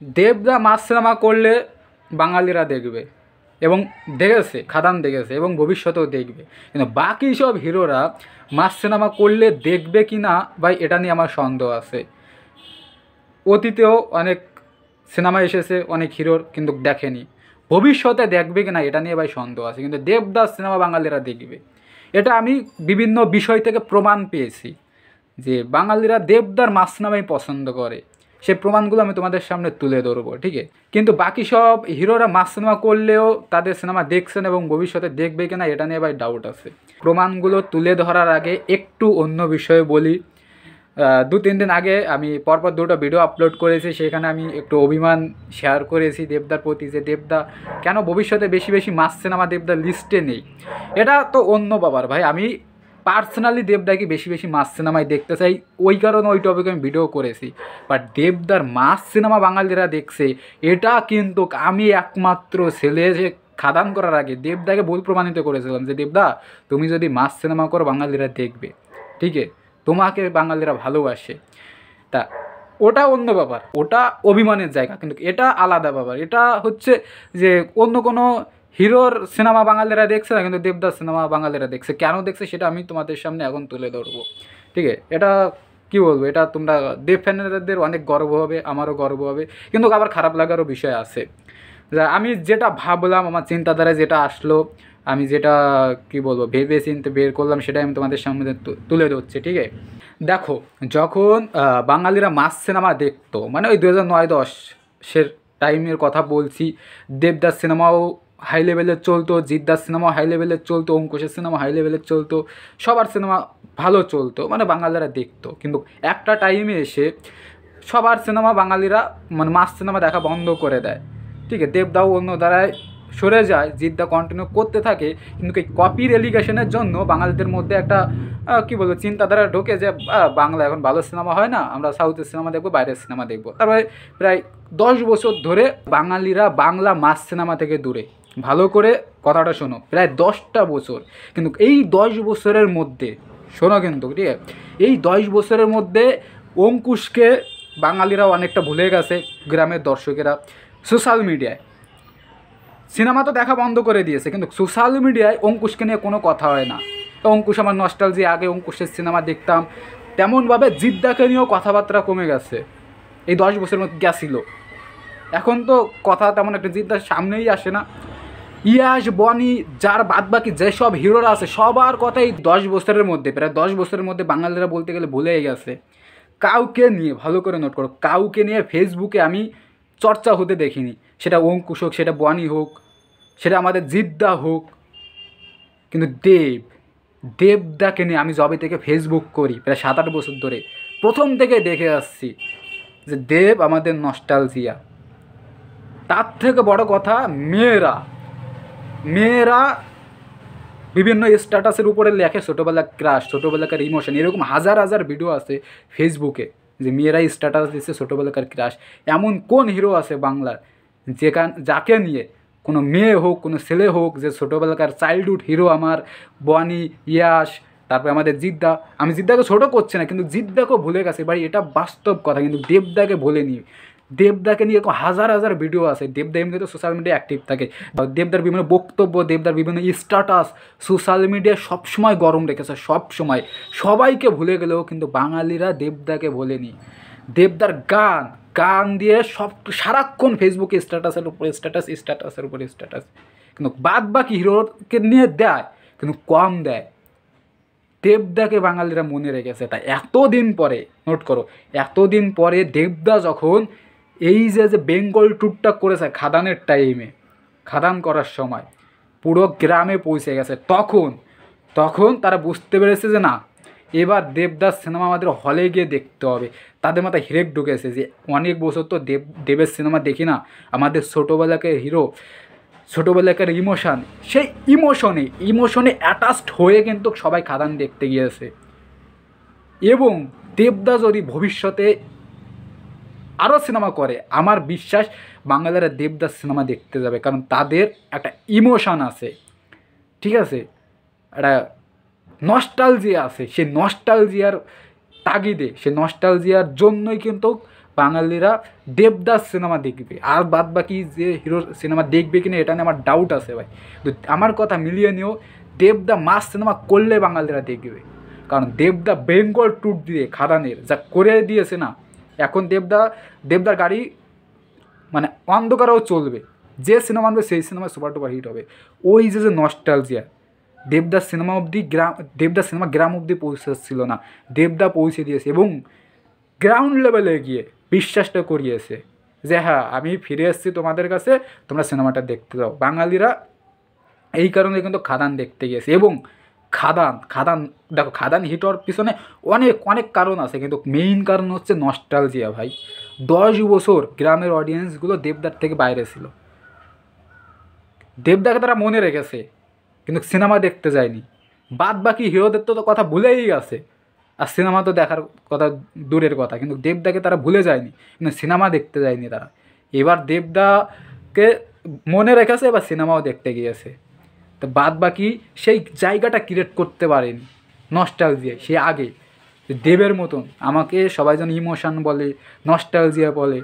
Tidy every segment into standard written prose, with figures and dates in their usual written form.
দেবদা মাস সিনেমা করলে বাঙালিরা দেখবে এবং দেখেছে, খাদান দেখেছে এবং ভবিষ্যতেও দেখবে। কিন্তু বাকি সব হিরোরা মাস সিনেমা করলে দেখবে কি না ভাই, এটা নিয়ে আমার সন্দেহ আছে। অতীতেও অনেক সিনেমা এসেছে অনেক হিরোর, কিন্তু দেখেনি। ভবিষ্যতে দেখবে কি না এটা নিয়ে ভাই সন্দেহ আছে, কিন্তু দেবদাস সিনেমা বাঙালিরা দেখবে। এটা আমি বিভিন্ন বিষয় থেকে প্রমাণ পেয়েছি যে বাঙালিরা দেবদার মাস সিনেমাই পছন্দ করে। সেই প্রমাণগুলো আমি তোমাদের সামনে তুলে ধরবো, ঠিক আছে? কিন্তু বাকি সব হিরোরা মাস সিনেমা করলেও তাদের সিনেমা দেখছেন এবং ভবিষ্যতে দেখবে কিনা এটা নিয়ে ভাই ডাউট আছে। প্রমাণগুলো তুলে ধরার আগে একটু অন্য বিষয়ে বলি। 2-3 দিন আগে আমি পরপর 2টো ভিডিও আপলোড করেছি, সেখানে আমি একটু অভিমান শেয়ার করেছি দেবদার প্রতি, যে দেবদা কেন ভবিষ্যতে বেশি বেশি মাস সিনেমা দেবদার লিস্টে নেই। এটা তো অন্য ব্যাপার ভাই, আমি পার্সোনালি দেবদাকে বেশি বেশি মাস সিনেমায় দেখতে চাই, ওই কারণে ওই টপিকে আমি ভিডিও করেছি। বাট দেবদার মাস সিনেমা বাঙালিরা দেখছে, এটা কিন্তু আমি একমাত্র ছেলে যে খাদান করার আগে দেবদাকে ভুল প্রমাণিত করেছিলাম যে দেবদা তুমি যদি মাস সিনেমা করো বাঙালিরা দেখবে, ঠিক আছে, তোমাকে বাঙালিরা ভালোবাসে। তা ওটা অন্য ব্যাপার, ওটা অভিমানের জায়গা, কিন্তু এটা আলাদা ব্যাপার। এটা হচ্ছে যে অন্য কোনো হিরোর সিনেমা বাঙালিরা দেখছে না, কিন্তু দেবদাস সিনেমা বাঙালিরা দেখছে। কেন দেখছে সেটা আমি তোমাদের সামনে এখন তুলে ধরবো, ঠিক আছে? এটা কী বলবো, এটা তোমরা দেব ফ্যানেদের অনেক গর্ব হবে, আমারও গর্ব হবে, কিন্তু আবার খারাপ লাগারও বিষয় আছে। আমি যেটা ভাবলাম, আমার চিন্তাধারায় যেটা আসলো, আমি যেটা কী বলবো ভেবে চিন্তে বের করলাম, সেটাই আমি তোমাদের সামনে তুলে ধরছি, ঠিক আছে? দেখো, যখন বাঙালিরা মাস সিনেমা দেখতো, মানে ওই 2009-10-এর টাইমের কথা বলছি, দেবদাস সিনেমাও হাই লেভেলের চলতো, জিদ্দাস সিনেমাও হাই লেভেলের চলতো, অঙ্কুশের সিনেমা হাই লেভেলের চলতো, সবার সিনেমা ভালো চলতো, মানে বাঙালিরা দেখতো। কিন্তু একটা টাইমে এসে সবার সিনেমা বাঙালিরা মানে মাস সিনেমা দেখা বন্ধ করে দেয়, ঠিক আছে? দেবদাও অন্য দ্বারায় সরে যায়, জিদ্দা কন্টিনিউ করতে থাকে, কিন্তু এই কপির এলিগেশনের জন্য বাঙালিদের মধ্যে একটা কী বলবো চিন্তাধারা ঢোকে যে বাংলা এখন ভালো সিনেমা হয় না, আমরা সাউথের সিনেমা দেখবো, বাইরের সিনেমা দেখবো। তারপরে প্রায় 10 বছর ধরে বাঙালিরা বাংলা মাস সিনেমা থেকে দূরে। ভালো করে কথাটা শোনো, প্রায় 10টা বছর। কিন্তু এই 10 বছরের মধ্যে শোনো কিন্তু, ঠিক আছে, এই 10 বছরের মধ্যে অঙ্কুশকে বাঙালিরা অনেকটা ভুলে গেছে, গ্রামের দর্শকেরা। সোশ্যাল মিডিয়ায় সিনেমা তো দেখা বন্ধ করে দিয়েছে, কিন্তু সোশ্যাল মিডিয়ায় অঙ্কুশকে নিয়ে কোনো কথা হয় না। অঙ্কুশ আমার নস্টালজিয়া, আগে অঙ্কুশের সিনেমা দেখতাম, তেমনভাবে জিদ্দাকে নিয়েও কথাবার্তা কমে গেছে এই 10 বছরের মধ্যে গেছিল। এখন তো কথা তেমন একটা জিদ্দার সামনেই আসে না। ইয়াশ, বনি, যার বাদবাকি যেসব হিরোরা আছে সবার কথাই 10 বছরের মধ্যে, প্রায় 10 বছরের মধ্যে বাঙালিরা বলতে গেলে ভুলেই গেছে। কাউকে নিয়ে, ভালো করে নোট করো, কাউকে নিয়ে ফেসবুকে আমি চর্চা হতে দেখিনি। সেটা অঙ্কুশ হোক, সেটা বনি হোক, সেটা আমাদের জিদ্দা হোক। কিন্তু দেবদাকে নিয়ে আমি যবে থেকে ফেসবুক করি, প্রায় 7-8 বছর ধরে প্রথম থেকে দেখে আসছি যে দেব আমাদের নস্টালজিয়া। তার থেকে বড় কথা, মেয়েরা বিভিন্ন স্ট্যাটাসের উপরে লেখে ছোটোবেলার ক্রাশ, ছোটোবেলাকার ইমোশন, এরকম হাজার হাজার ভিডিও আছে ফেসবুকে যে মেয়েরাই স্ট্যাটাস দিচ্ছে ছোটোবেলাকার ক্রাশ। এমন কোন হিরো আছে বাংলার যাকে নিয়ে কোনো মেয়ে হোক, কোনো ছেলে হোক, যে ছোটোবেলাকার চাইল্ডহুড হিরো আমার বনি, ইয়াশ, তারপরে আমাদের জিদ্দা। আমি জিদ্দাকে ছোটো করছি না, কিন্তু জিদ্দাকেও ভুলে গেছে ভাই, এটা বাস্তব কথা। কিন্তু দেবদাকে ভোলেনি। দেবদাকে নিয়ে এরকম হাজার হাজার ভিডিও আছে। দেবদা এমনিতে সোশ্যাল মিডিয়ায় অ্যাক্টিভ থাকে, দেবদার বিভিন্ন বক্তব্য, দেবদার বিভিন্ন স্ট্যাটাস সোশ্যাল মিডিয়ায় সবসময় গরম রেখেছে, সবসময়। সবাইকে ভুলে গেলেও কিন্তু বাঙালিরা দেবদাকে ভোলেনি। দেবদার গান দিয়ে সারাক্ষণ ফেসবুকে স্ট্যাটাসের উপরে স্ট্যাটাসের উপরে স্ট্যাটাস, কিন্তু বাদ বাকি হিরোকে নিয়ে দেয়, কিন্তু কম দেয়। দেবদাকে বাঙালিরা মনে রেখেছে। তাই এতদিন পরে, নোট করো, এতদিন পরে দেবদা যখন এই যে বেঙ্গল ট্যুরটা করেছে খাদানের টাইমে, খাদান করার সময় পুরো গ্রামে পৌঁছে গেছে, তখন তারা বুঝতে পেরেছে যে না, এবার দেবদাস সিনেমা আমাদের হলে গিয়ে দেখতে হবে। তাদের মাথায় হিরেক ঢুকেছে যে অনেক বছর তো দেবের সিনেমা দেখি না, আমাদের ছোটোবেলাকে হিরো, ছোটোবেলাকার ইমোশান, সেই ইমোশনে অ্যাটাচড হয়ে কিন্তু সবাই খাদান দেখতে গিয়েছে। এবং দেবদা যদি ভবিষ্যতে আরও সিনেমা করে, আমার বিশ্বাস বাঙালিরা দেবদাস সিনেমা দেখতে যাবে, কারণ তাদের একটা ইমোশান আছে, ঠিক আছে, একটা নস্টালজিয়া আছে। সেই নস্টালজিয়ার তাগিদে, সেই নস্টালজিয়ার জন্যই কিন্তু বাঙালিরা দেবদাস সিনেমা দেখবে, আর বাদ বাকি যে হিরোর সিনেমা দেখবে কিনা এটা নিয়ে আমার ডাউট আছে ভাই। তো আমার কথা মিলিয়ে নিও, দেবদা মাস সিনেমা করলে বাঙালিরা দেখবে, কারণ দেবদা বেঙ্গল ট্যুর দিয়ে খাদানের যা করে দিয়েছে না, এখন দেবদার গাড়ি মানে অন্ধকারেও চলবে, যে সিনেমা আনবে সেই সিনেমা সুপার টুপার হিট হবে। ওই যে নস্টালজিয়া, দেবদাস সিনেমা গ্রাম অবধি পৌঁছাচ্ছিল না, দেবদা পৌঁছে দিয়েছে এবং গ্রাউন্ড লেভেলে গিয়ে বিশ্বাসটা করিয়েছে যে হ্যাঁ আমি ফিরে এসেছি তোমাদের কাছে, তোমরা সিনেমাটা দেখতে যাও। বাঙালিরা এই কারণে কিন্তু খাদান দেখতে গিয়েছে। এবং খাদান দেখো, খাদান হিট হওয়ার পিছনে অনেক অনেক কারণ আছে, কিন্তু মেইন কারণ হচ্ছে নস্টালজিয়া ভাই। 10 বছর গ্রামের অডিয়েন্সগুলো দেবদার থেকে বাইরে ছিল, দেবদাকে তারা মনে রেখেছে কিন্তু সিনেমা দেখতে যায়নি। বাদ বাকি হিরোদের তো কথা ভুলেই গেছে, আর সিনেমা তো দেখার কথা দূরের কথা, কিন্তু দেবদাকে তারা ভুলে যায়নি, কিন্তু সিনেমা দেখতে যায়নি তারা। এবার দেবদাকে মনে রেখেছে, এবার সিনেমাও দেখতে গিয়েছে। তো বাদ বাকি সেই জায়গাটা ক্রিয়েট করতে পারেনি নস্টালজিয়া সে আগে। দেবের মতন আমাকে সবাই যেন ইমোশন বলে, নস্টালজিয়া বলে,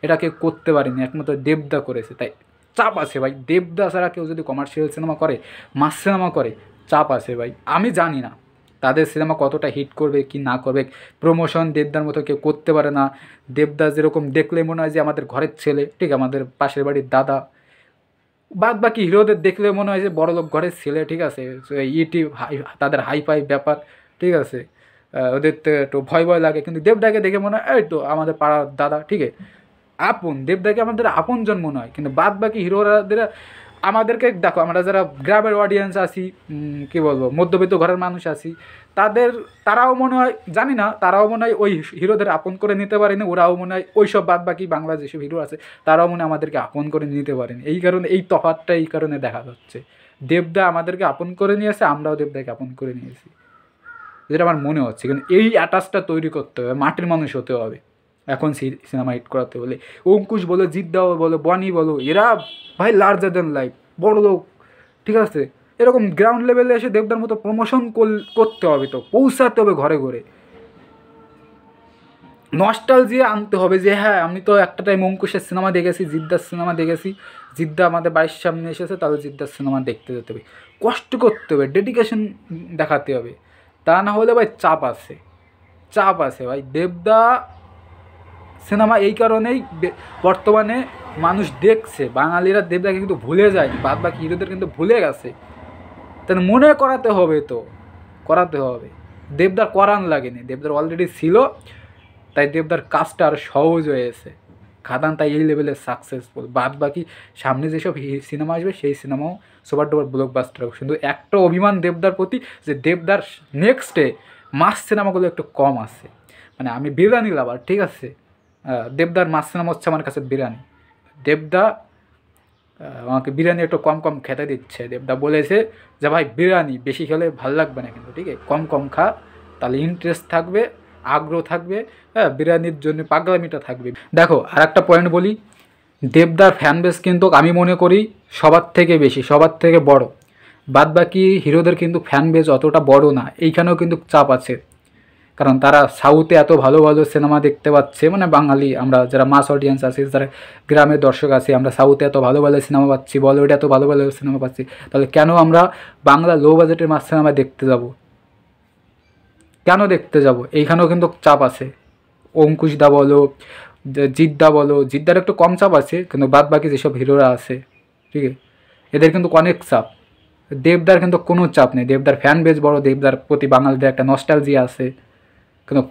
এটাকে করতে পারেনি, একমাত্র দেবদা করেছে। তাই চাপ আছে ভাই, দেবদা ছাড়া কেউ যদি কমার্শিয়াল সিনেমা করে, মাস সিনেমা করে, চাপ আছে ভাই। আমি জানি না তাদের সিনেমা কতটা হিট করবে কি না করবে, প্রমোশন দেবদার মতো কেউ করতে পারে না। দেবদা যেরকম দেখলে মনে হয় যে আমাদের ঘরের ছেলে, ঠিক আমাদের পাশের বাড়ির দাদা। বাদ বাকি হিরোদের দেখলে মনে হয় যে বড়লোক ঘরের ছেলে, ঠিক আছে, তাদের হাইফাই ব্যাপার, ঠিক আছে, ওদের তো একটু ভয় ভয় লাগে। কিন্তু দেবদাকে দেখে মনে হয় এই তো আমাদের পাড়ার দাদা, ঠিক আছে, আপন। দেবদাকে আমাদের আপনজন মনে হয়। কিন্তু বাদ বাকি হিরোদের আমাদেরকে দেখো, আমরা যারা গ্রামের অডিয়েন্স আছি, কী বলবো, মধ্যবিত্ত ঘরের মানুষ আছি, তারাও মনে হয়, জানি না, তারাও মনে হয় ওই হিরোদের আপন করে নিতে পারেনি। ওরাও মনে হয় ওই সব বাদ বাকি বাংলা যেসব হিরো আছে তারাও মনে হয় আমাদেরকে আপন করে নিতে পারেনি। এই কারণে এই তফাৎটা এই কারণে দেখা যাচ্ছে, দেবদা আমাদেরকে আপন করে নিয়েছে, আমরাও দেবদাকে আপন করে নিয়েছি, যেটা আমার মনে হচ্ছে। কিন্তু এই অ্যাটাচটা তৈরি করতে হবে, মাটির মানুষ হতে হবে এখন সিনেমা হিট করাতে বলে। অঙ্কুশ বলো, জিদ্দা বলো, বনি বলো, এরা ভাই লার্জার দ্যান লাইফ, বড় লোক, ঠিক আছে। এরকম গ্রাউন্ড লেভেলে এসে দেবদার মতো প্রমোশন করতে হবে, তো পৌঁছাতে হবে ঘরে ঘরে, নস্টালজিয়া আনতে হবে যে হ্যাঁ আমি তো একটা টাইম অঙ্কুশের সিনেমা দেখেছি, জিদ্দার সিনেমা দেখেছি, জিদ্দা আমাদের বাড়ির সামনে এসেছে, তাহলে জিদ্দার সিনেমা দেখতে যেতে হবে, কষ্ট করতে হবে, ডেডিকেশন দেখাতে হবে। তা না হলে ভাই চাপ আছে ভাই। দেবদা সিনেমা এই কারণেই বর্তমানে মানুষ দেখছে, বাঙালিরা দেবদাকে কিন্তু ভুলে যায়, বাদ বাকি হিরোদের কিন্তু ভুলে গেছে। তাহলে মনে করাতে হবে, দেবদার করান লাগেনি, দেবদার অলরেডি ছিল, তাই দেবদার কাজটা আরও সহজ হয়েছে। খাদান তাই এই লেভেলে সাকসেসফুল। বাদ বাকি সামনে যেসব সিনেমা আসবে সেই সিনেমাও সুপার ডুপার ব্লকবাস্টার হবে। কিন্তু একটা অভিমান দেবদার প্রতি, যে দেবদার নেক্সটে মাস সিনেমাগুলো একটু কম আসে। মানে আমি বিরিয়ানি লাভার, ঠিক আছে, দেবদার মাস সিনেমা হচ্ছে আমার কাছে বিরিয়ানি। দেবদা আমাকে বিরিয়ানি একটু কম কম খেতে দিচ্ছে। দেবদা বলেছে যে ভাই বিরিয়ানি বেশি খেলে ভালো লাগবে না, কিন্তু ঠিক আছে কম কম খা, তাহলে ইন্টারেস্ট থাকবে, আগ্রহ থাকবে, হ্যাঁ বিরিয়ানির জন্য পাগলামিটা থাকবে। দেখো আর একটা পয়েন্ট বলি, দেবদার ফ্যান বেস কিন্তু আমি মনে করি সবার থেকে বেশি, সবার থেকে বড়। বাদ বাকি হিরোদের কিন্তু ফ্যান বেস অতটা বড় না, এইখানেও কিন্তু চাপ আছে, কারণ তারা সাউথে এত ভালো ভালো সিনেমা দেখতে পাচ্ছে। মানে বাঙালি আমরা যারা মাস অডিয়েন্স আছি, যারা গ্রামের দর্শক আছি, আমরা সাউথে এত ভালো ভালো সিনেমা পাচ্ছি, বলিউডে এত ভালো ভালো সিনেমা পাচ্ছি, তাহলে কেন আমরা বাংলা লো বাজেটের মাস সিনেমা দেখতে যাব? এইখানেও কিন্তু চাপ আছে। অঙ্কুশদা বলো, জিদ্দা বলো, জিদ্দার একটু কম চাপ আছে, কিন্তু বাদ বাকি যেসব হিরোরা আছে, ঠিক আছে, এদের কিন্তু অনেক চাপ। দেবদার কিন্তু কোনো চাপ নেই, দেবদার ফ্যান বেস বড়, দেবদার প্রতি বাঙালিদের একটা নস্টালজিয়া আছে। কিন্তু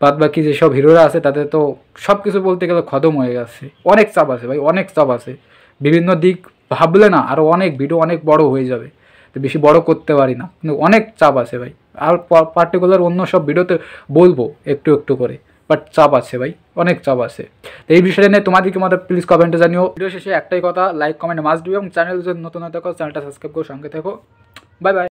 বাদ বাকি যেসব হিরোরা আছে তাদের তো সব কিছু বলতে গেলে খতম হয়ে গেছে। অনেক চাপ আছে ভাই, অনেক চাপ আছে, বিভিন্ন দিক ভাবলে না আরও অনেক ভিডিও অনেক বড় হয়ে যাবে, তো বেশি বড় করতে পারি না, কিন্তু অনেক চাপ আছে ভাই। আর পার্টিকুলার অন্য সব ভিডিওতে বলবো একটু একটু করে, বাট চাপ আছে ভাই, অনেক চাপ আছে। তো এই বিষয়টা নিয়ে তোমাদের প্লিজ কমেন্টে জানিও। ভিডিও শেষে একটাই কথা, লাইক কমেন্ট মাস্ট দিও, এবং চ্যানেল যদি নতুন হতে থাকো চ্যানেলটা সাবস্ক্রাইব করে সঙ্গে থেকো। Bye bye.